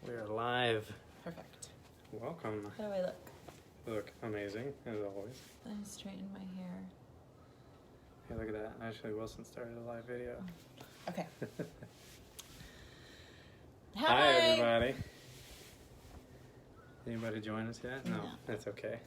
We're live. Perfect. Welcome. How do I look? Look amazing, as always. I straighten my hair. Hey, look at that. Ashley Wilson started a live video. Oh. Okay. Hi, everybody. Anybody join us yet? No, that's okay.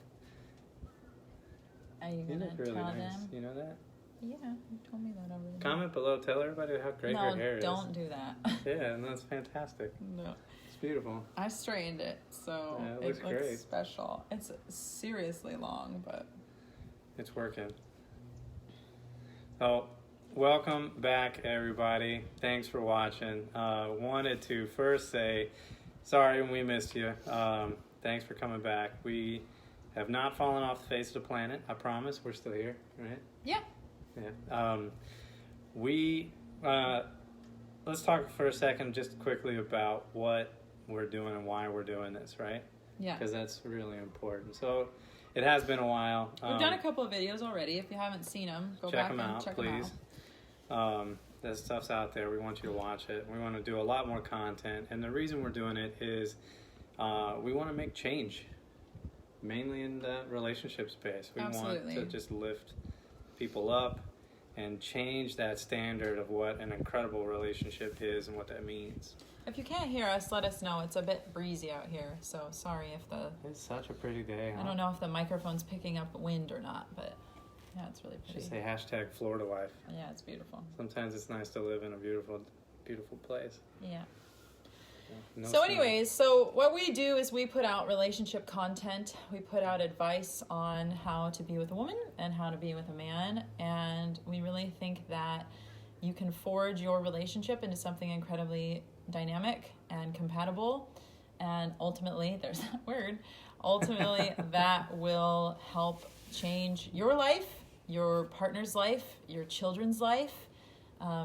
Are you You going look to really tell nice. them? You know that? Yeah, you told me that over the Comment below. Tell everybody how great your hair is. No, don't do that. Yeah, and that's fantastic. No. It's beautiful. I straightened it, so Yeah, it it looks looks great. special. It's seriously long, but... It's working. Oh, welcome back, everybody. Thanks for watching. Wanted to first say sorry we missed you. Thanks for coming back. We have not fallen off the face of the planet. I promise. We're still here, right? Yeah. Yeah. Let's talk for a second just quickly about what we're doing and why we're doing this, right? Yeah. Because that's really important. So it has been a while. We've done a couple of videos already. If you haven't seen them, go check back them and out, check please. them out. That stuff's out there. We want you to watch it. We want to do a lot more content. And the reason we're doing it is we want to make change, mainly in the relationship space. We Absolutely. want to just lift people up and change that standard of what an incredible relationship is and what that means. If you can't hear us, let us know. It's a bit breezy out here, so sorry if the... It's such a pretty day, huh? I don't know if the microphone's picking up wind or not, but yeah, it's really pretty. Just say hashtag Florida life. Yeah, it's beautiful. Sometimes it's nice to live in a beautiful, beautiful place. Yeah. No So snow. anyways, so what we do is we put out relationship content. We put out advice on how to be with a woman and how to be with a man. And we really think that you can forge your relationship into something incredibly dynamic and compatible. And ultimately, there's that word, ultimately that will help change your life, your partner's life, your children's life,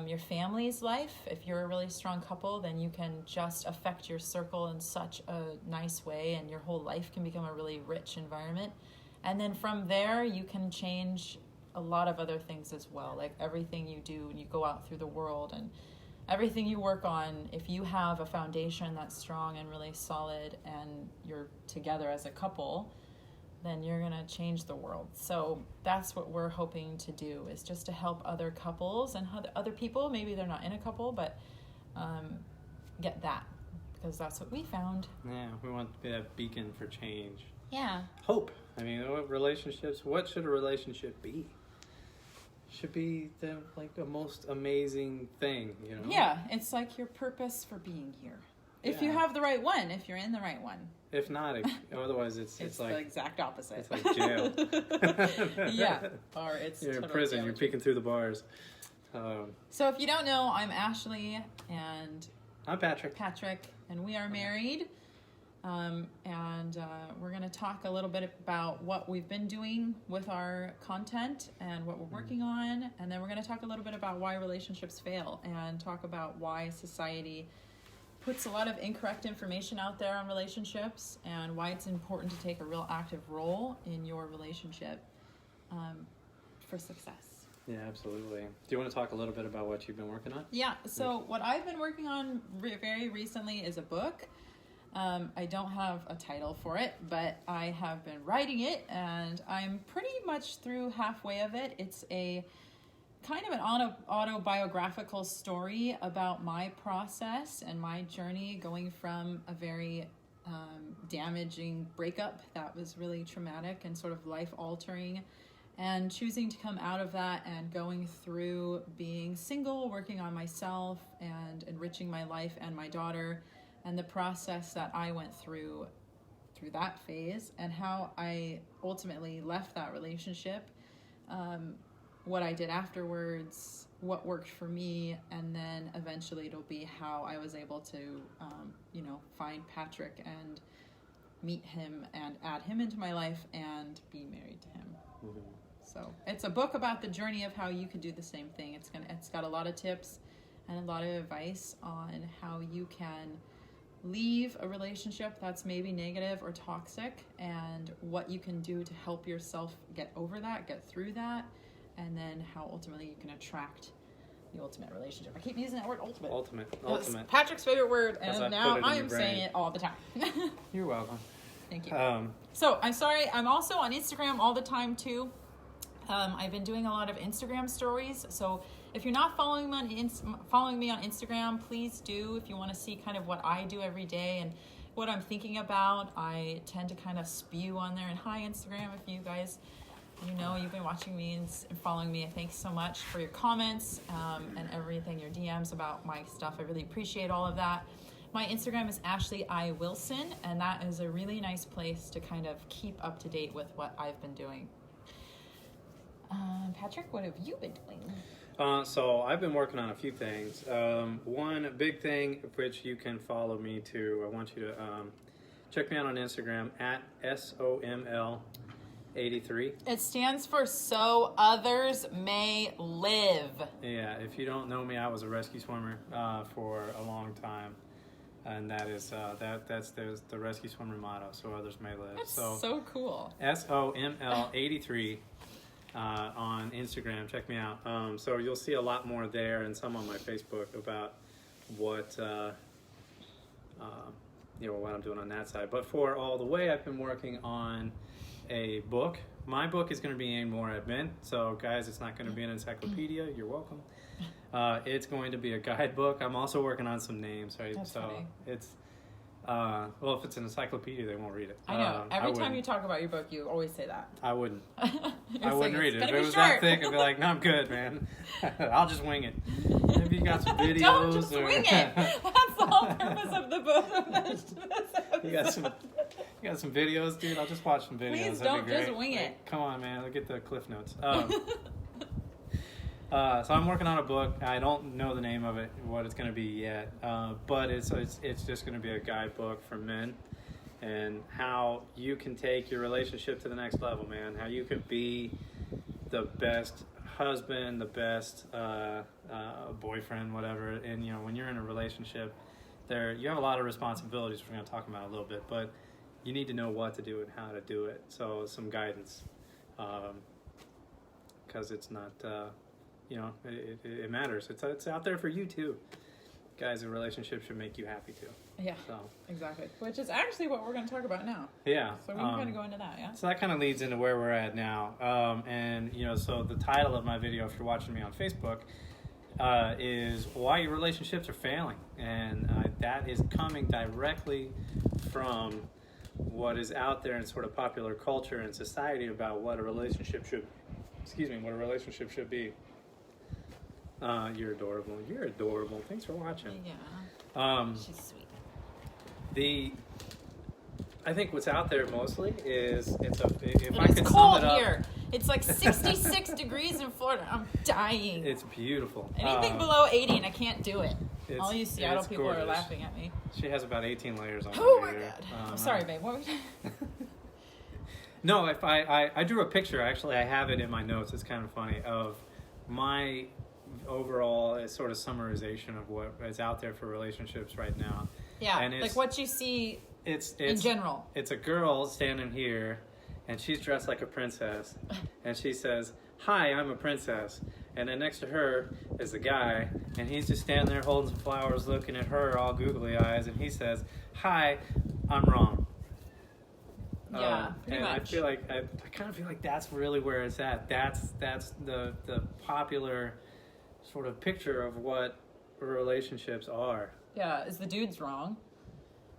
your family's life. If you're a really strong couple, then you can just affect your circle in such a nice way, and your whole life can become a really rich environment. And then from there, you can change a lot of other things as well, like everything you do when you go out through the world and everything you work on. If you have a foundation that's strong and really solid and you're together as a couple, then you're going to change the world. So that's what we're hoping to do, is just to help other couples and other people, maybe they're not in a couple, but get that, because that's what we found. Yeah, we want to be that beacon for change. Yeah. Hope. I mean, what should a relationship be? Should be the most amazing thing, you know? Yeah, it's like your purpose for being here. If you have the right one, if you're in the right one. If not, otherwise it's like the exact opposite. It's like jail. Yeah, or it's you're in totally prison. jail. You're peeking through the bars. So if you don't know, I'm Ashley and I'm Patrick, and we are married. And we're going to talk a little bit about what we've been doing with our content and what we're working on, and then we're going to talk a little bit about why relationships fail and talk about why society puts a lot of incorrect information out there on relationships and why it's important to take a real active role in your relationship for success. Yeah, absolutely. Do you want to talk a little bit about what you've been working on? Yeah, so what I've been working on very recently is a book. I don't have a title for it, but I have been writing it, and I'm pretty much through halfway of it. It's a kind of an autobiographical story about my process and my journey going from a very damaging breakup that was really traumatic and sort of life-altering, and choosing to come out of that and going through being single, working on myself, and enriching my life and my daughter, and the process that I went through that phase, and how I ultimately left that relationship, what I did afterwards, what worked for me, and then eventually it'll be how I was able to, find Patrick and meet him and add him into my life and be married to him. Mm-hmm. So it's a book about the journey of how you could do the same thing. It's got a lot of tips and a lot of advice on how you can leave a relationship that's maybe negative or toxic, and what you can do to help yourself get over that, get through that, and then how ultimately you can attract the ultimate relationship. I keep using that word ultimate. Ultimate. It was Ultimate. Patrick's favorite word, As I and put now it in I your am brain. saying it all the time. You're welcome. Thank you. So I'm sorry. I'm also on Instagram all the time too. I've been doing a lot of Instagram stories. So if you're not following me on Instagram, please do. If you want to see kind of what I do every day and what I'm thinking about, I tend to kind of spew on there. And hi, Instagram, if you guys, you've been watching me and following me. Thanks so much for your comments and everything, your DMs about my stuff. I really appreciate all of that. My Instagram is Ashley I. Wilson, and that is a really nice place to kind of keep up to date with what I've been doing. Patrick, what have you been doing? So I've been working on a few things. One big thing, which you can follow me to, I want you to check me out on Instagram at SOML83. It stands for So Others May Live. Yeah, if you don't know me, I was a rescue swimmer for a long time. And that is that's the rescue swimmer motto, so others may live. That's so cool. SOML83 on Instagram. Check me out. So you'll see a lot more there and some on my Facebook about what what I'm doing on that side. But for all the way, I've been working on a book. My book is going to be aimed more at men. So guys, it's not going to be an encyclopedia. You're welcome. It's going to be a guidebook. I'm also working on some names, right? That's so funny. it's well, if it's an encyclopedia, they won't read it. I know. Every time you talk about your book, you always say that. I wouldn't. You're I wouldn't saying read it's it. If gonna it be was short. that thick, I'd be like, no, I'm good, man. I'll just wing it. Maybe you got some videos. Don't just or... wing it. That's the whole purpose of the book. You got some videos, dude? I'll just watch some videos. Please That'd don't be great. just wing it. Come on, man. Look at the cliff notes. So I'm working on a book. I don't know the name of it, what it's going to be yet, but it's just going to be a guidebook for men and how you can take your relationship to the next level, man. How you can be the best husband, the best boyfriend, whatever. And when you're in a relationship, you have a lot of responsibilities. We're going to talk about a little bit, but you need to know what to do and how to do it. So some guidance, because it's not. It matters. It's out there for you too. Guys, a relationship should make you happy too. Yeah, so. Exactly. Which is actually what we're going to talk about now. Yeah. So we can kind of go into that, yeah? So that kind of leads into where we're at now. So the title of my video, if you're watching me on Facebook, is Why Your Relationships Are Failing. And that is coming directly from what is out there in sort of popular culture and society about what a relationship should be. You're adorable. You're adorable. Thanks for watching. Yeah. She's sweet. I think what's out there mostly is It's could cold sum it up, here. It's like 66 degrees in Florida. I'm dying. It's beautiful. Anything below 80 and I can't do it. All you Seattle it's people gorgeous. are laughing at me. She has about 18 layers on. Oh my her god. here. I'm sorry, babe. What were you No, if I drew a picture. Actually, I have it in my notes. It's kind of funny of my overall sort of summarization of what is out there for relationships right now. Yeah, and like what you see it's in general. It's a girl standing here, and she's dressed like a princess, and she says, "Hi, I'm a princess." And then next to her is a guy, and he's just standing there holding some flowers, looking at her all googly eyes, and he says, "Hi, I'm wrong." Yeah, pretty and much. I kind of feel like that's really where it's at. That's the popular sort of picture of what relationships are. Yeah, is the dude's wrong?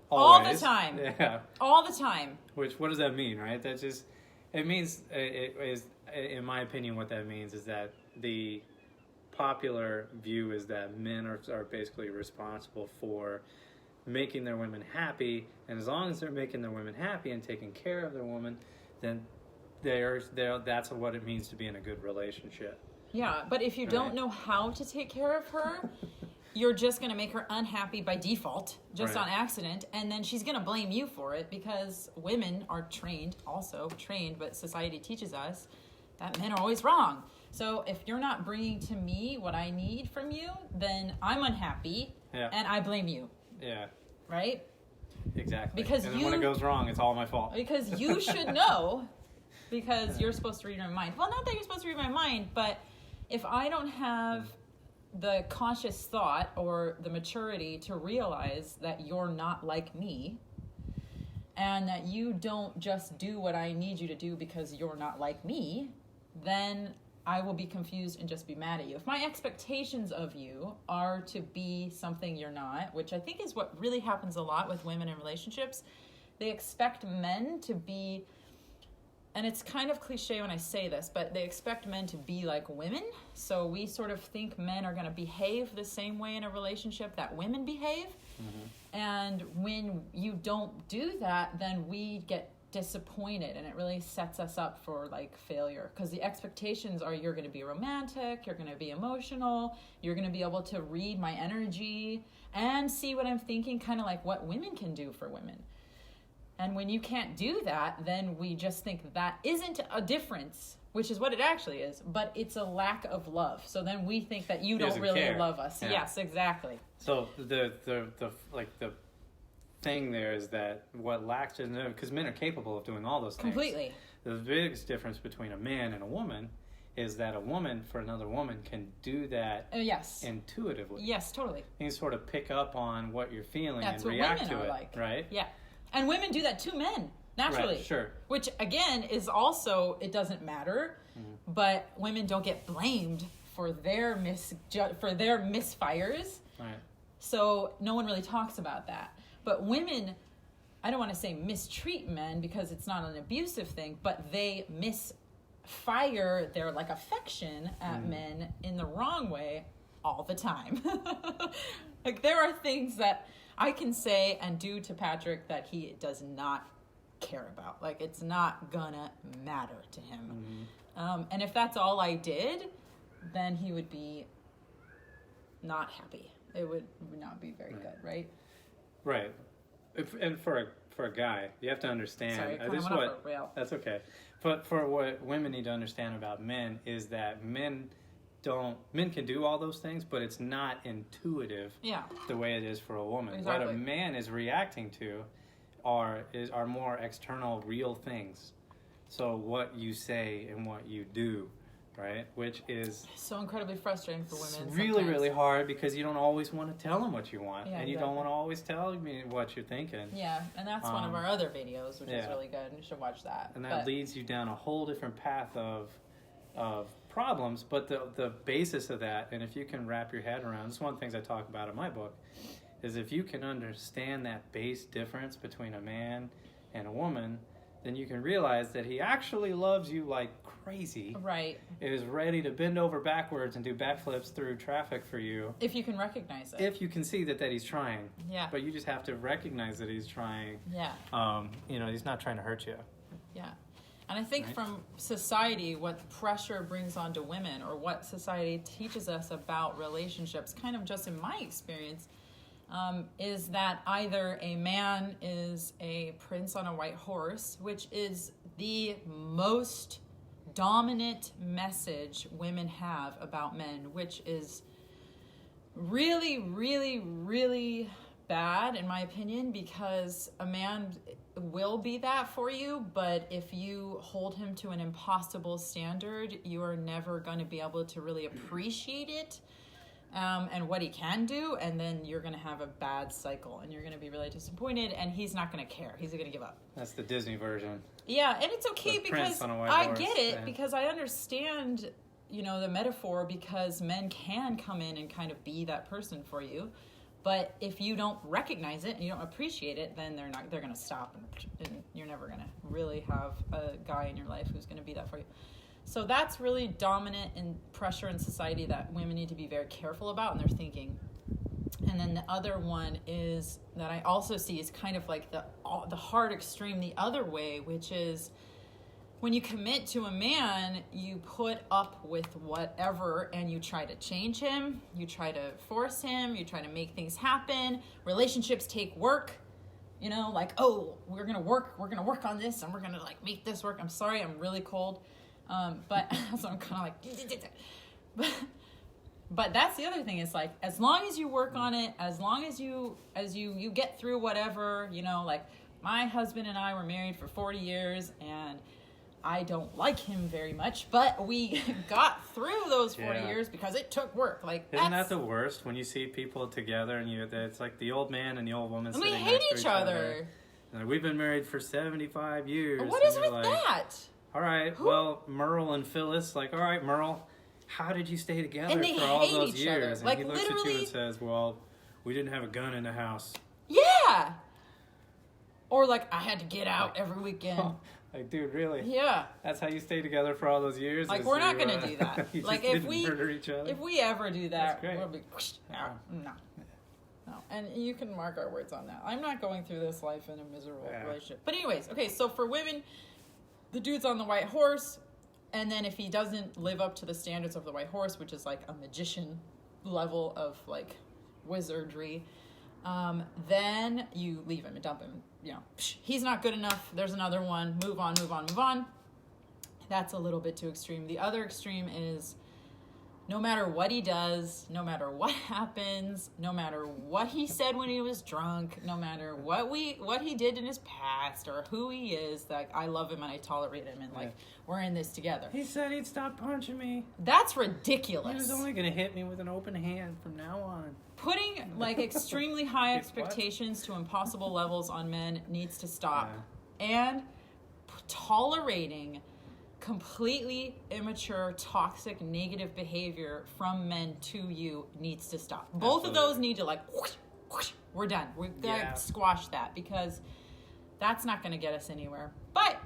Always. All the time. Yeah. All the time. What does that mean, right? That just, it means, it is, in my opinion, what that means is that the popular view is that men are basically responsible for making their women happy, and as long as they're making their women happy and taking care of their woman, then that's what it means to be in a good relationship. Yeah, but if you don't know how to take care of her, you're just going to make her unhappy by default, just on accident, and then she's going to blame you for it because women are trained, but society teaches us that men are always wrong. So if you're not bringing to me what I need from you, then I'm unhappy, and I blame you. Yeah. Right? Exactly. Because and then when it goes wrong, it's all my fault. Because you should know, because you're supposed to read my mind. Well, not that you're supposed to read my mind, but if I don't have the conscious thought or the maturity to realize that you're not like me and that you don't just do what I need you to do because you're not like me, then I will be confused and just be mad at you. If my expectations of you are to be something you're not, which I think is what really happens a lot with women in relationships, they expect men to be, and it's kind of cliche when I say this, but they expect men to be like women. So we sort of think men are going to behave the same way in a relationship that women behave. Mm-hmm. And when you don't do that, then we get disappointed, and it really sets us up for like failure, because the expectations are you're going to be romantic, you're going to be emotional, you're going to be able to read my energy and see what I'm thinking, kind of like what women can do for women. And when you can't do that, then we just think that isn't a difference, which is what it actually is, but it's a lack of love. So then we think that you don't really love us. Yeah. Yes, exactly. So the thing there is that what lacks is, because men are capable of doing all those things. Completely. The biggest difference between a man and a woman is that a woman for another woman can do that yes. intuitively. Yes, totally. You can sort of pick up on what you're feeling That's and react to it, like. Right? Yeah. And women do that to men, naturally. Right, sure. Which, again, is also, it doesn't matter, but women don't get blamed for their misfires. Right. So no one really talks about that. But women, I don't want to say mistreat men because it's not an abusive thing, but they misfire their like affection at men in the wrong way all the time. Like there are things that I can say and do to Patrick that he does not care about. Like it's not gonna matter to him. And if that's all I did, then he would be not happy. It would not be very good, right? Right. And for a guy, you have to understand. Sorry, I went off a rail. That's okay. But for what women need to understand about men is that men can do all those things, but it's not intuitive the way it is for a woman. Exactly. What a man is reacting to are more external, real things. So what you say and what you do, right? Which is so incredibly frustrating for women. It's really, sometimes. really hard because you don't always want to tell them what you want, and you exactly. don't want to always tell me what you're thinking. Yeah, and that's one of our other videos, which is really good. You should watch that. And that leads you down a whole different path of problems, but the basis of that, and if you can wrap your head around, this is one of the things I talk about in my book, is if you can understand that base difference between a man and a woman, then you can realize that he actually loves you like crazy. Right. Is ready to bend over backwards and do backflips through traffic for you. If you can recognize it. If you can see that he's trying. Yeah. But you just have to recognize that he's trying. Yeah. He's not trying to hurt you. Yeah. And I think from society, what pressure brings onto women, or what society teaches us about relationships, kind of just in my experience, is that either a man is a prince on a white horse, which is the most dominant message women have about men, which is really, really, really bad in my opinion, because a man will be that for you, but if you hold him to an impossible standard, you are never going to be able to really appreciate it and what he can do, and then you're going to have a bad cycle and you're going to be really disappointed, and he's not going to care. He's going to give up. That's the Disney version. Yeah, and it's okay because I get it, because I understand, the metaphor, because men can come in and kind of be that person for you. But if you don't recognize it and you don't appreciate it, then they're going to stop, and you're never going to really have a guy in your life who's going to be that for you. So that's really dominant in pressure in society that women need to be very careful about in their thinking. And then the other one is that I also see is kind of like the hard extreme the other way, which is when you commit to a man, you put up with whatever and you try to change him, you try to force him, you try to make things happen. Relationships take work, we're going to work on this and we're going to like make this work. I'm sorry, I'm really cold. But so I'm kind of like, but that's the other thing, is like, as long as you work on it, as long as you get through whatever, like my husband and I were married for 40 years and I don't like him very much, but we got through those 40 Yeah. years because it took work. Like, Isn't that the worst when you see people together and it's like the old man and the old woman and we sitting hate next to each other. And like, we've been married for 75 years. What and is you're with like, that? All right, well, Merle and Phyllis, like, all right, Merle, how did you stay together And they for all hate those each other. years? And Like, he looks at you literally- and says, well, we didn't have a gun in the house. Yeah. Or like, I had to get out every weekend. Like, dude, really? Yeah. That's how you stay together for all those years? Like, is we're not you, going to do that. you Like, just if didn't we murder each other? if we ever do that, That's great. we'll be out. No. No. And you can mark our words on that. I'm not going through this life in a miserable relationship. But anyways, okay, so for women, the dude's on the white horse, and then if he doesn't live up to the standards of the white horse, which is like a magician level of like wizardry, then you leave him and dump him. You know, he's not good enough. There's another one. Move on, move on, move on. That's a little bit too extreme. The other extreme is no matter what he does, no matter what happens, no matter what he said when he was drunk, no matter what he did in his past or who he is, like, I love him and I tolerate him and like we're in this together. He said he'd stop punching me. That's ridiculous. He was only going to hit me with an open hand from now on. Putting like extremely high expectations to impossible levels on men needs to stop. And tolerating completely immature, toxic, negative behavior from men to you needs to stop. Both of those need to like, whoosh, whoosh, we're done. We're gonna squash that because that's not going to get us anywhere. But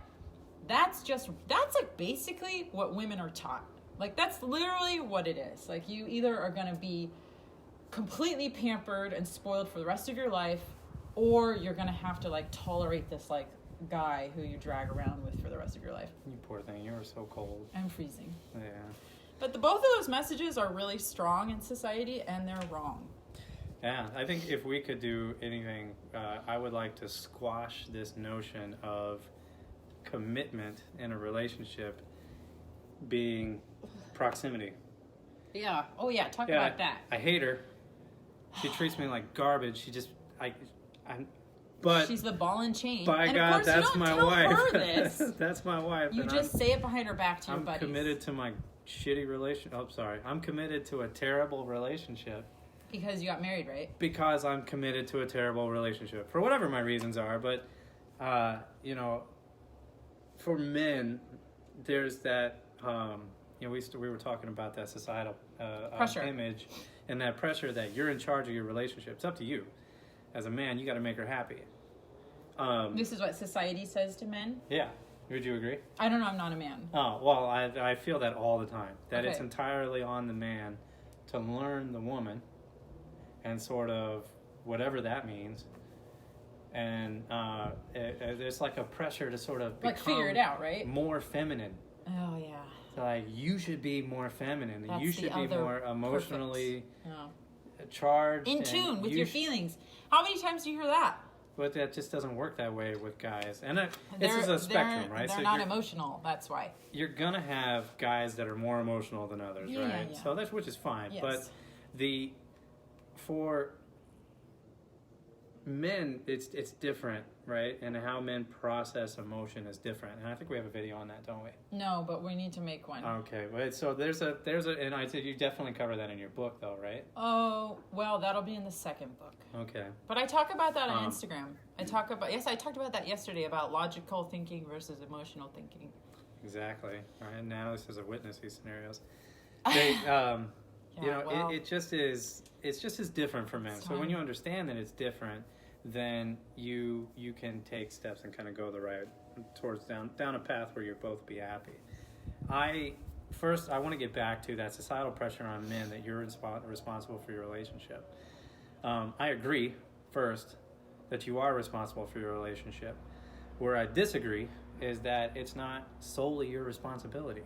that's like basically what women are taught. Like, that's literally what it is. Like, you either are going to be completely pampered and spoiled for the rest of your life, or you're going to have to like tolerate this like guy who you drag around with for the rest of your life. You poor thing, you were so cold. I'm freezing. Yeah. But both of those messages are really strong in society, and they're wrong. Yeah, I think if we could do anything, I would like to squash this notion of commitment in a relationship being proximity. Yeah. Oh yeah. Talk about that. I hate her. She treats me like garbage. But she's the ball and chain. By and God, of course, that's you don't my tell wife. Her this. That's my wife. You and just say it behind her back to your I'm buddies. committed to my shitty relationship. Oh, sorry. I'm committed to a terrible relationship. Because you got married, right? Because I'm committed to a terrible relationship. For whatever my reasons are. But, for men, there's that, we were talking about that societal pressure. Image. And that pressure that you're in charge of your relationship. It's up to you. As a man, you got to make her happy. This is what society says to men? Yeah. Would you agree? I don't know. I'm not a man. Oh, well, I feel that all the time. That it's entirely on the man to learn the woman and sort of whatever that means. And there's like a pressure to sort of become figure it out, right? More feminine. Oh, yeah. So like, you should be more feminine. That's you should be more emotionally charged. In tune with your feelings. How many times do you hear that? But that just doesn't work that way with guys. And this is a spectrum, right? They're not emotional, that's why. You're going to have guys that are more emotional than others, right? Yeah. So which is fine. Yes. But for men, it's different, right? And how men process emotion is different. And I think we have a video on that, don't we? No, but we need to make one. Okay. But so there's a, and I said you definitely cover that in your book, though, right? Oh, well, that'll be in the second book. Okay. But I talk about that on Instagram. I talked about that yesterday about logical thinking versus emotional thinking. Exactly. All right. Now this is a witness these scenarios. It just is. It's just as different for men. So when you understand that it's different, then you can take steps and kind of go the right towards down a path where you'll both be happy. I want to get back to that societal pressure on men that you're responsible for your relationship. I agree first that you are responsible for your relationship. Where I disagree is that it's not solely your responsibility.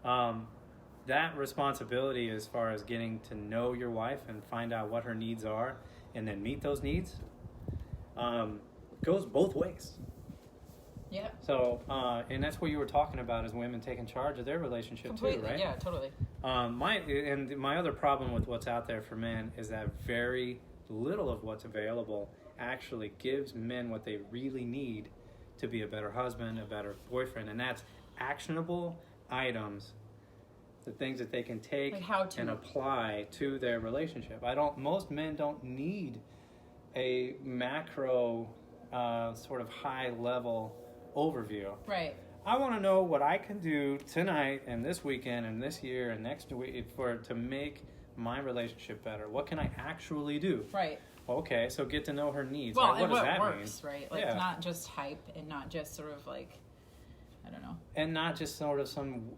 That responsibility as far as getting to know your wife and find out what her needs are and then meet those needs goes both ways. Yeah. So, and that's what you were talking about is women taking charge of their relationship completely, too, right? Yeah, totally. My other problem with what's out there for men is that very little of what's available actually gives men what they really need to be a better husband, a better boyfriend, and that's actionable items, the things that they can take Like how to. and apply to their relationship. Most men don't need a macro sort of high level overview. Right. I want to know what I can do tonight and this weekend and this year and next week to make my relationship better. What can I actually do? Right. Okay, so get to know her needs. Well, What and does what that works, mean? right? Like Yeah. not just hype and not just sort of like, I don't know. And not just sort of some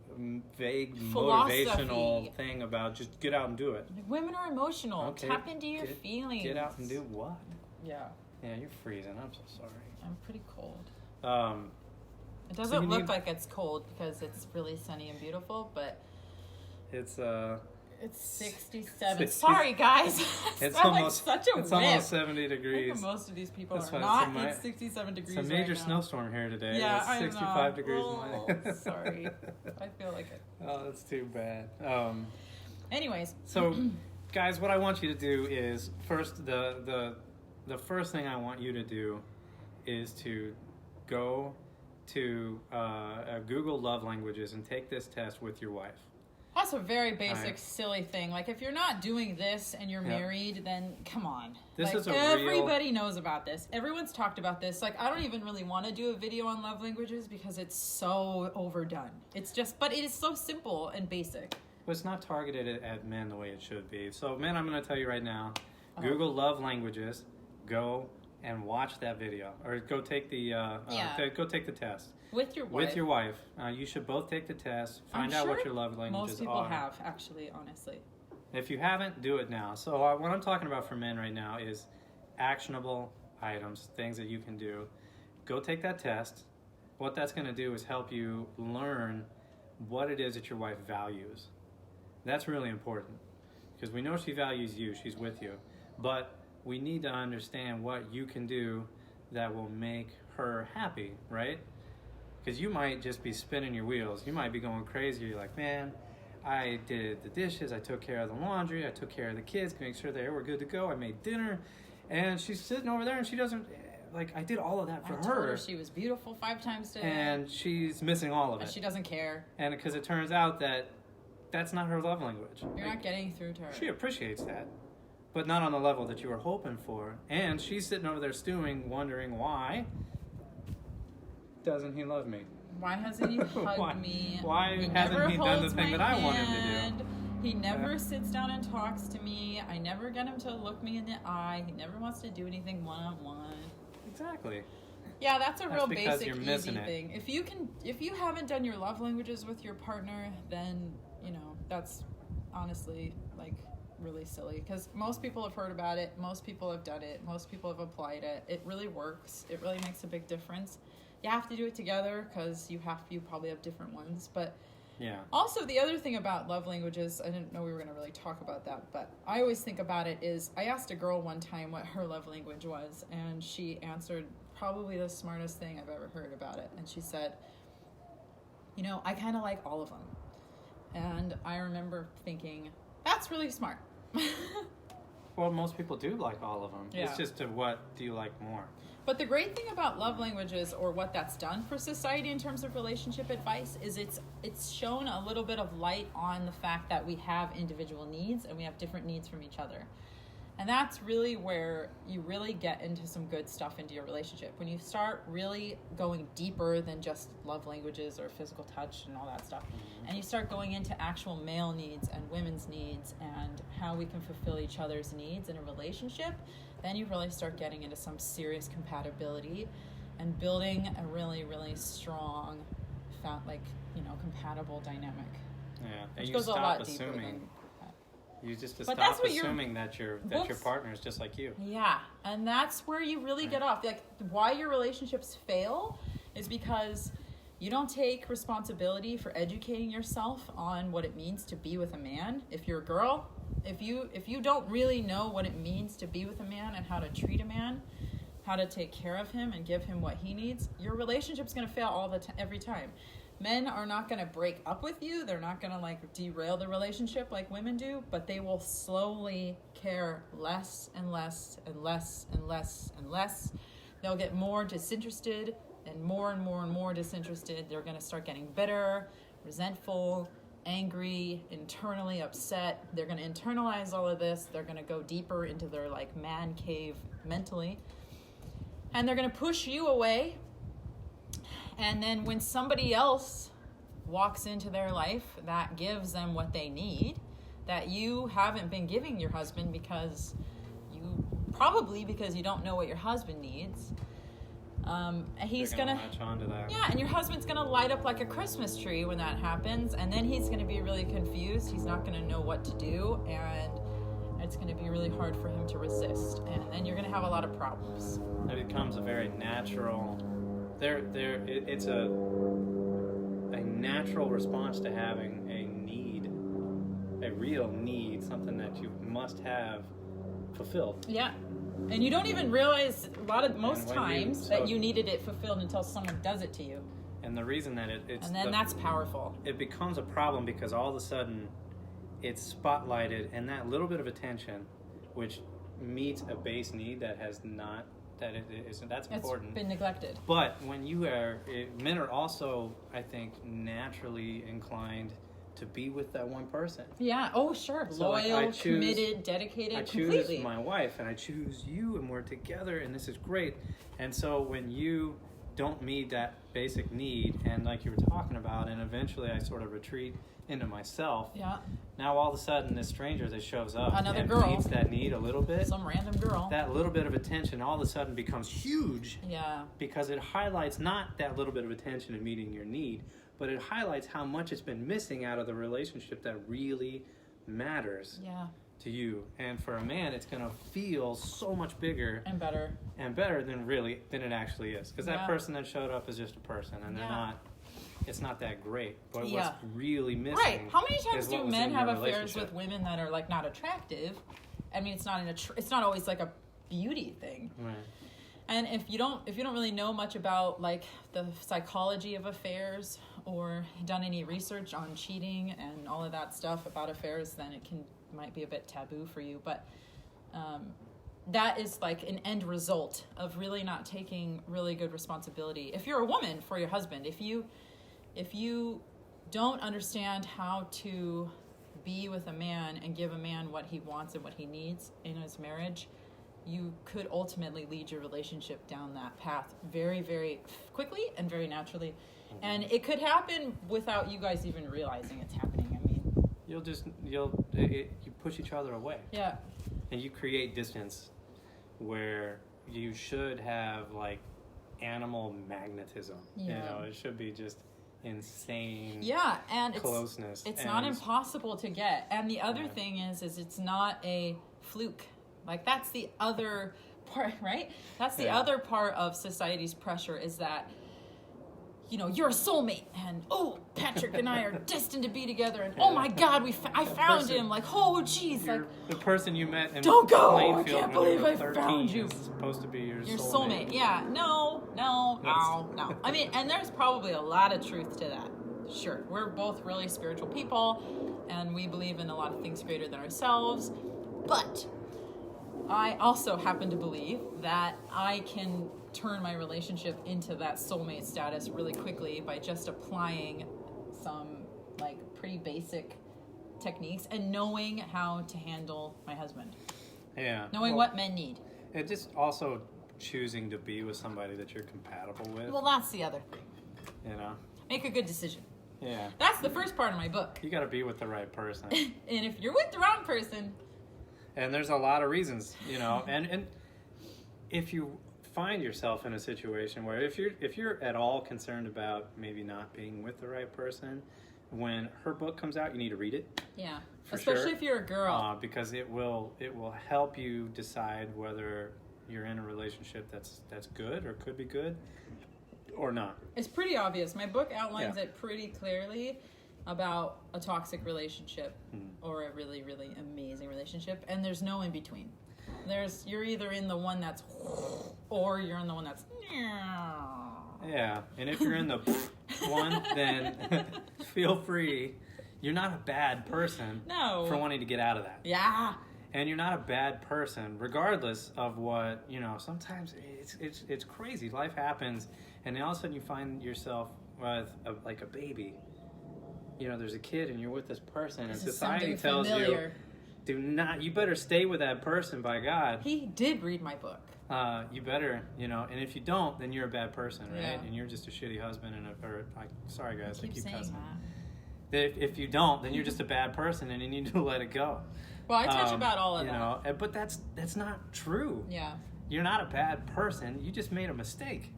vague Philosophy. motivational thing about just get out and do it. Like, women are emotional. Okay, Tap into your feelings. Get out and do what? Yeah. Yeah, you're freezing. I'm so sorry. I'm pretty cold. It So doesn't you look need- like it's cold because it's really sunny and beautiful, but It's it's 67. 60 Sorry, guys. it's I'm almost like such a it's whip. almost 70 I think degrees. most of these people That's are why not. it's It's 67 degrees. It's a major right now. snowstorm here today. Yeah, It's I 65 know. degrees. Oh, sorry. I feel like it. Oh, that's too bad. Anyways. So, guys, what I want you to do is first the first thing I want you to do is to go to Google Love Languages and take this test with your wife. That's a very basic, Right. silly thing. Like, if you're not doing this and you're Yep. married, then come on. This like, is a everybody knows about this. Everyone's talked about this. Like, I don't even really want to do a video on love languages because it's so overdone. It's just, but it is so simple and basic. But it's not targeted at men the way it should be. So, men, I'm going to tell you right now, Uh-huh. Google Love Languages, go and watch that video, or go take the go take the test With your wife. with your wife. You should both take the test. Find I'm out what sure your love languages most people are. have, actually, honestly. If you haven't, do it now. So what I'm talking about for men right now is actionable items, things that you can do. Go take that test. What that's going to do is help you learn what it is that your wife values. That's really important because we know she values you. She's with you. But we need to understand what you can do that will make her happy, right? Because you might just be spinning your wheels. You might be going crazy. You're like, man, I did the dishes, I took care of the laundry, I took care of the kids, make sure they were good to go, I made dinner, and she's sitting over there and she doesn't, like, I did all of that for I told her she was beautiful 5 times today. and she's missing all of and it. she doesn't care. And because it turns out that that's not her love language. You're Like, not getting through to her. she appreciates that, but not on the level that you were hoping for. And she's sitting over there stewing, wondering why doesn't he love me? Why hasn't he hugged me? Why He hasn't never he done the holds thing my that I want him to do? hand. He never sits down and talks to me. I never get him to look me in the eye. He never wants to do anything one-on-one. Exactly. Yeah, that's a real because basic, you're easy missing it. thing. If you haven't done your love languages with your partner, then that's honestly like really silly because most people have heard about it, most people have done it, most people have applied it. It really works. It really makes a big difference. You have to do it together because you probably have different ones, but Yeah. also the other thing about love languages, I didn't know we were going to really talk about that, but I always think about it is I asked a girl one time what her love language was, and she answered probably the smartest thing I've ever heard about it. And she said, I kind of like all of them. And I remember thinking, that's really smart. Well, most people do like all of them. Yeah. It's just what do you like more? But the great thing about love languages, or what that's done for society in terms of relationship advice, is it's shown a little bit of light on the fact that we have individual needs and we have different needs from each other. And that's really where you really get into some good stuff into your relationship. When you start really going deeper than just love languages or physical touch and all that stuff, and you start going into actual male needs and women's needs and how we can fulfill each other's needs in a relationship, then you really start getting into some serious compatibility and building a really, really strong, compatible dynamic. Yeah. And Which you goes a stop lot deeper assuming. than that. You just But stop that's what assuming that your Whoops. partner is just like you. Yeah, and that's where you really get off. Like, why your relationships fail is because you don't take responsibility for educating yourself on what it means to be with a man. If you're a girl, if you don't really know what it means to be with a man and how to treat a man, how to take care of him and give him what he needs, your relationship's going to fail every time. Men are not going to break up with you. They're not going to derail the relationship like women do, but they will slowly care less and less and less and less and less. They'll get more disinterested, and more disinterested. They're going to start getting bitter, resentful, angry, internally upset. They're going to internalize all of this. They're going to go deeper into their like man cave mentally. And they're going to push you away. And then when somebody else walks into their life that gives them what they need, that you haven't been giving your husband because you don't know what your husband needs, he's gonna latch onto that. Yeah, and your husband's gonna light up like a Christmas tree when that happens, and then he's gonna be really confused. He's not gonna know what to do, and it's gonna be really hard for him to resist, and then you're gonna have a lot of problems. It becomes a very natural. It's a natural response to having a need, a real need, something that you must have fulfilled. Yeah. And you don't even realize most times that you needed it fulfilled until someone does it to you. And the reason that it's... And then that's powerful. It becomes a problem because all of a sudden it's spotlighted, and that little bit of attention, which meets a base need that has not... That's important. It's been neglected. But when men are also, I think, naturally inclined to be with that one person. Yeah. Oh, sure. So loyal, committed, dedicated, completely. I choose my wife, and I choose you, and we're together, and this is great. And so when you don't meet that basic need, and like you were talking about, and eventually I sort of retreat into myself. Yeah. Now all of a sudden, this stranger that shows up Another girl meets that need a little bit. Some random girl. That little bit of attention all of a sudden becomes huge. Yeah. Because it highlights not that little bit of attention and meeting your need, but it highlights how much it's been missing out of the relationship that really matters to you. And for a man, it's going to feel so much bigger and better than it actually is. Because that person that showed up is just a person, and it's not that great. But what's really missing, right? How many times do men have affairs with women that are like not attractive? I mean, it's not always like a beauty thing. Right. And if you don't really know much about like the psychology of affairs or done any research on cheating and all of that stuff about affairs, then it might be a bit taboo for you. But that is like an end result of really not taking really good responsibility. If you're a woman, for your husband, if you don't understand how to be with a man and give a man what he wants and what he needs in his marriage, you could ultimately lead your relationship down that path very, very quickly and very naturally. Mm-hmm. And it could happen without you guys even realizing it's happening. I mean, you push each other away. Yeah. And you create distance where you should have like animal magnetism. Yeah. It should be just insane and closeness. It's not impossible to get. And the other thing is it's not a fluke. Like that's the other part, right? That's the other part of society's pressure is that, you're a soulmate, and Patrick and I are destined to be together, and oh my God, I found him. Like, oh geez, like the person you met in don't go. Plainfield I can't believe I 13 found you. is supposed to be your soulmate. Yeah, no. I mean, and there's probably a lot of truth to that. Sure, we're both really spiritual people, and we believe in a lot of things greater than ourselves, but I also happen to believe that I can turn my relationship into that soulmate status really quickly by just applying some like pretty basic techniques and knowing how to handle my husband. Yeah. Knowing what men need. It just also choosing to be with somebody that you're compatible with. Well, that's the other thing. Make a good decision. Yeah. That's the first part of my book. You got to be with the right person. And if you're with the wrong person, and there's a lot of reasons, and if you find yourself in a situation where if you're at all concerned about maybe not being with the right person, when her book comes out, you need to read it. Yeah, especially if you're a girl, because it will help you decide whether you're in a relationship that's good or could be good or not. It's pretty obvious. My book outlines it pretty clearly about a toxic relationship or a really, really amazing relationship, and there's no in between. You're either in the one that's or you're in the one that's yeah. And if you're in the one, then feel free. You're not a bad person for wanting to get out of that. Yeah. And you're not a bad person, regardless of what, sometimes it's crazy. Life happens, and then all of a sudden you find yourself with like a baby. There's a kid and you're with this person, and society tells you, you better stay with that person, by God. He did read my book. You better, and if you don't, then you're a bad person, right? Yeah. And you're just a shitty husband sorry guys, I keep saying cussing. that. If you don't, then you're just a bad person, and you need to let it go. Well, I touch about all of that. But that's not true. Yeah. You're not a bad person. You just made a mistake.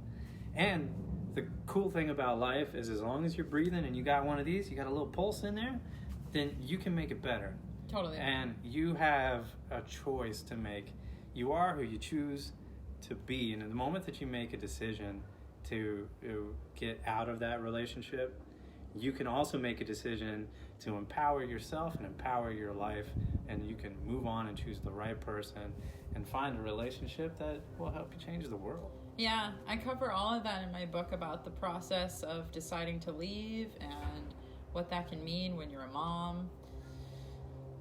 And the cool thing about life is, as long as you're breathing and you got one of these, you got a little pulse in there, then you can make it better. Totally. And you have a choice to make. You are who you choose to be. And in the moment that you make a decision to get out of that relationship, you can also make a decision to empower yourself and empower your life, and you can move on and choose the right person and find a relationship that will help you change the world. Yeah, I cover all of that in my book about the process of deciding to leave and what that can mean when you're a mom.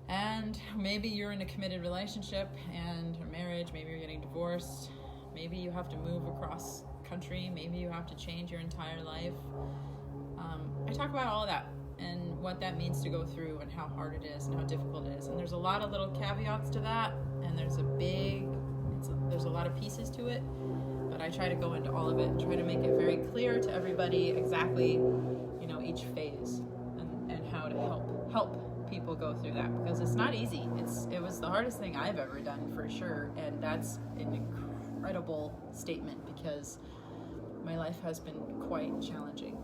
And maybe you're in a committed relationship and a marriage, maybe you're getting divorced, maybe you have to move across country, maybe you have to change your entire life. I talk about all of that and what that means to go through and how hard it is and how difficult it is. And there's a lot of little caveats to that, and there's a lot of pieces to it, but I try to go into all of it and try to make it very clear to everybody exactly, each phase and how to help people go through that, because it's not easy. It was the hardest thing I've ever done, for sure, and that's an incredible statement because my life has been quite challenging.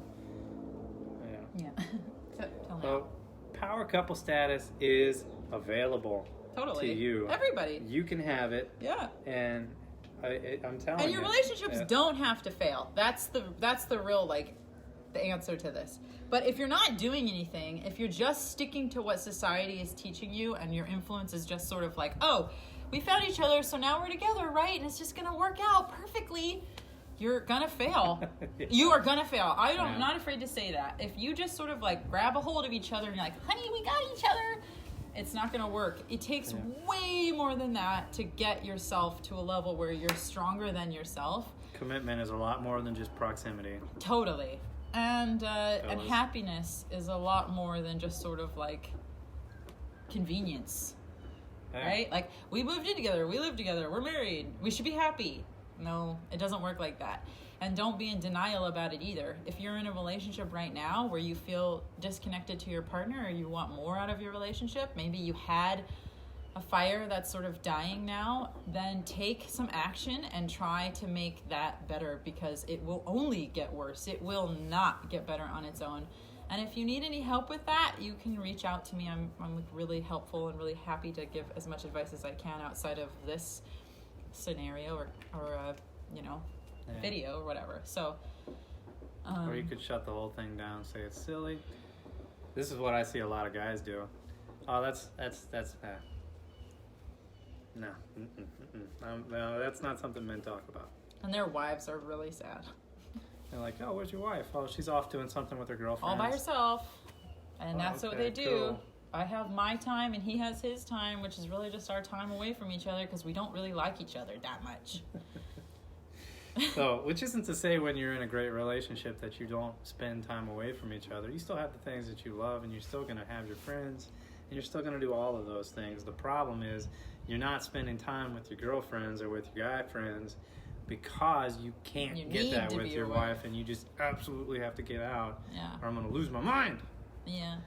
Yeah. So, power couple status is available totally to you. Everybody. You can have it. Yeah. And I'm telling you. And your relationships don't have to fail. That's the real, the answer to this. But if you're not doing anything, if you're just sticking to what society is teaching you, and your influence is just sort of like, oh, we found each other, so now we're together, right? And it's just going to work out perfectly. You're gonna fail. Yeah. You are gonna fail. I'm not afraid to say that. If you just sort of grab a hold of each other and you're like, honey, we got each other, it's not gonna work. It takes way more than that to get yourself to a level where you're stronger than yourself. Commitment is a lot more than just proximity. Totally. And happiness is a lot more than just sort of convenience. Right? We moved in together, we live together, we're married, we should be happy. No, it doesn't work like that. And don't be in denial about it either. If you're in a relationship right now where you feel disconnected to your partner, or you want more out of your relationship, maybe you had a fire that's sort of dying now, then take some action and try to make that better, because it will only get worse. It will not get better on its own. And if you need any help with that, you can reach out to me. I'm really helpful and really happy to give as much advice as I can outside of this scenario or video or whatever. So or you could shut the whole thing down, say it's silly. This is what I see a lot of guys do. Oh, that's no. No, that's not something men talk about. And their wives are really sad. They're like, oh, where's your wife? Oh, she's off doing something with her girlfriend. All by herself. And that's what they do. Cool. I have my time and he has his time, which is really just our time away from each other because we don't really like each other that much. So, which isn't to say when you're in a great relationship that you don't spend time away from each other. You still have the things that you love, and you're still going to have your friends, and you're still going to do all of those things. The problem is you're not spending time with your girlfriends or with your guy friends because you can't get that with your wife, and you just absolutely have to get out, or I'm going to lose my mind. Yeah.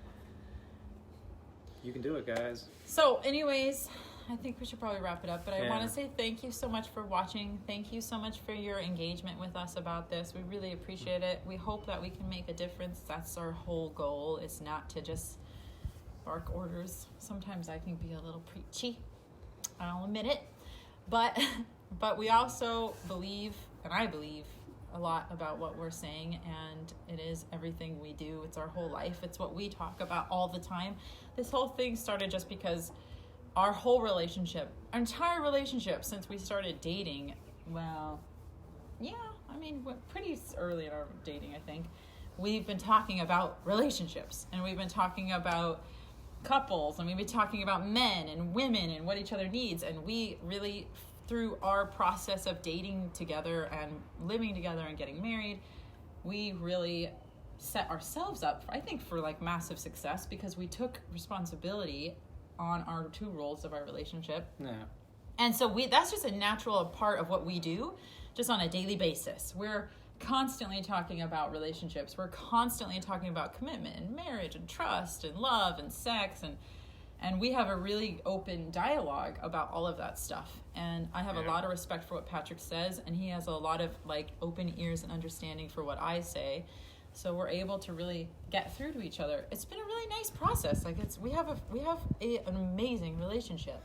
You can do it, guys. So, anyways, I think we should probably wrap it up. But I want to say thank you so much for watching. Thank you so much for your engagement with us about this. We really appreciate it. We hope that we can make a difference. That's our whole goal. It's not to just bark orders. Sometimes I can be a little preachy. I'll admit it. But we also believe, and I believe, a lot about what we're saying, and it is everything we do. It's our whole life. It's what we talk about all the time. This whole thing started just because our whole relationship, our entire relationship since we started dating, well, yeah, I mean, pretty early in our dating, I think, we've been talking about relationships, and we've been talking about couples, and we'd be talking about men and women and what each other needs. And we really, through our process of dating together and living together and getting married, we really set ourselves up, I think, for like massive success, because we took responsibility on our two roles of our relationship. Yeah. And so that's just a natural part of what we do just on a daily basis. We're constantly talking about relationships. We're constantly talking about commitment and marriage and trust and love and sex, and we have a really open dialogue about all of that stuff. And I have a lot of respect for what Patrick says, and he has a lot of like open ears and understanding for what I say. So we're able to really get through to each other. It's been a really nice process. Like we have an amazing relationship.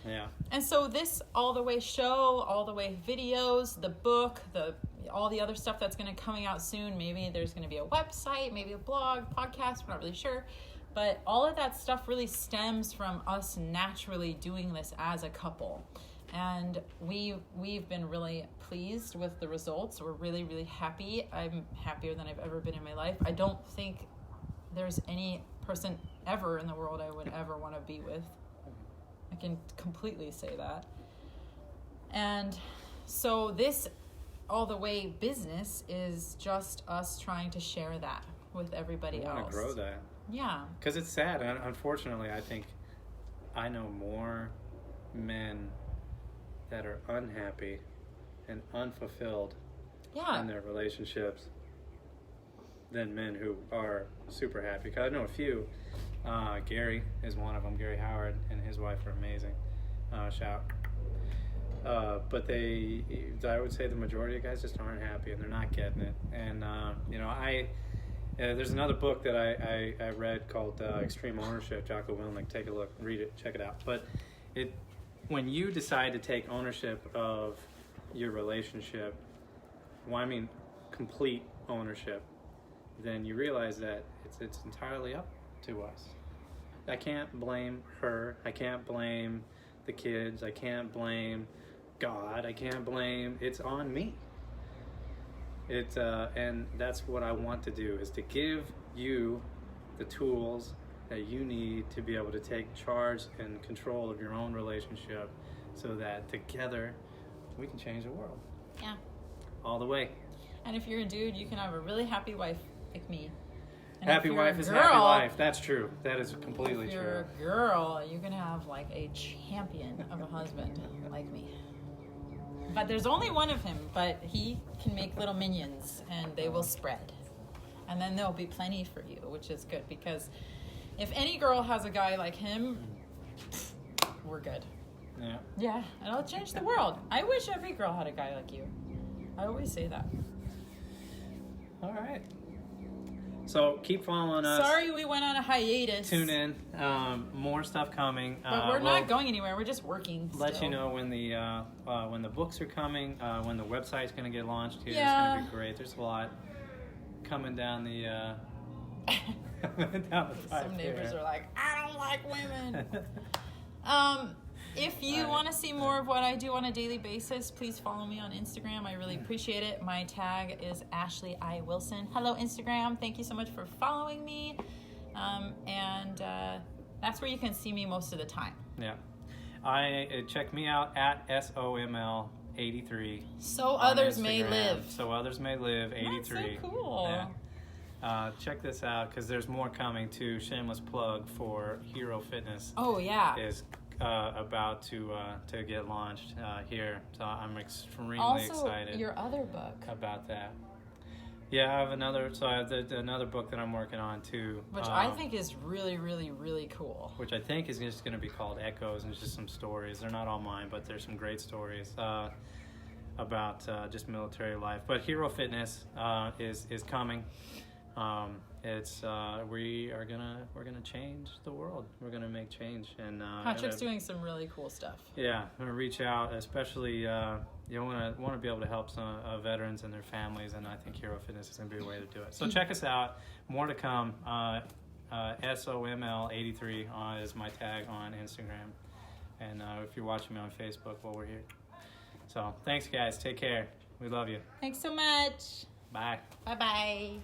Yeah. And so this all the way show, all the way videos, the book, all the other stuff that's going to coming out soon. Maybe there's going to be a website, maybe a blog, podcast. We're not really sure. But all of that stuff really stems from us naturally doing this as a couple. And we've been really pleased with the results. We're really, really happy. I'm happier than I've ever been in my life. I don't think there's any person ever in the world I would ever want to be with. I can completely say that. And so this all the way business is just us trying to share that with everybody else. I want to grow that. Yeah. Because it's sad. Unfortunately, I think I know more men that are unhappy and unfulfilled in their relationships than men who are super happy. Because I know a few. Gary is one of them. Gary Howard and his wife are amazing. Shout. But I would say the majority of guys just aren't happy and they're not getting it. And there's another book that I read called Extreme Ownership. Jocko Willink. Take a look, read it, check it out. But when you decide to take ownership of your relationship, well, I mean complete ownership, then you realize that it's entirely up to us. I can't blame her. I can't blame the kids. I can't blame God. I can't blame. It's on me. And that's what I want to do, is to give you the tools that you need to be able to take charge and control of your own relationship, so that together we can change the world. Yeah. All the way. And if you're a dude, you can have a really happy wife like me. And happy wife is happy life. That's true. That is completely true. If you're a girl, you're going to have like a champion of a husband like me. But there's only one of him, but he can make little minions and they will spread. And then there'll be plenty for you, which is good, because if any girl has a guy like him, we're good. Yeah. Yeah, and it'll change the world. I wish every girl had a guy like you. I always say that. All right. So keep following us. Sorry we went on a hiatus. Tune in. More stuff coming. But we're not going anywhere. We're just working still. Let you know when the books are coming, when the website's going to get launched here. Yeah. It's going to be great. There's a lot coming down the down the pipe. Some neighbors are like, I don't like women. If you want to see more of what I do on a daily basis, please follow me on Instagram. I really appreciate it. My tag is Ashley I. Wilson. Hello, Instagram. Thank you so much for following me. And that's where you can see me most of the time. Yeah. Check me out at SOML83. So Others May Live. So Others May Live 83. That's so cool. Yeah. Check this out, because there's more coming too. Shameless plug for Hero Fitness. Oh, yeah. Is about to get launched here, so I'm extremely excited. Also, your other book about that. Yeah, I have another book that I'm working on too, which I think is really, really, really cool. Which I think is just going to be called Echoes, and it's just some stories. They're not all mine, but there's some great stories about just military life. But Hero Fitness is coming. We're gonna change the world. We're gonna make change, and Patrick's doing some really cool stuff. Yeah, I'm gonna reach out, especially you want to be able to help some veterans and their families, and I think Hero Fitness is gonna be a way to do it. So check us out. More to come. SOML83 is my tag on Instagram, and if you're watching me on Facebook, well, we're here. So thanks, guys. Take care. We love you. Thanks so much. Bye. Bye-bye.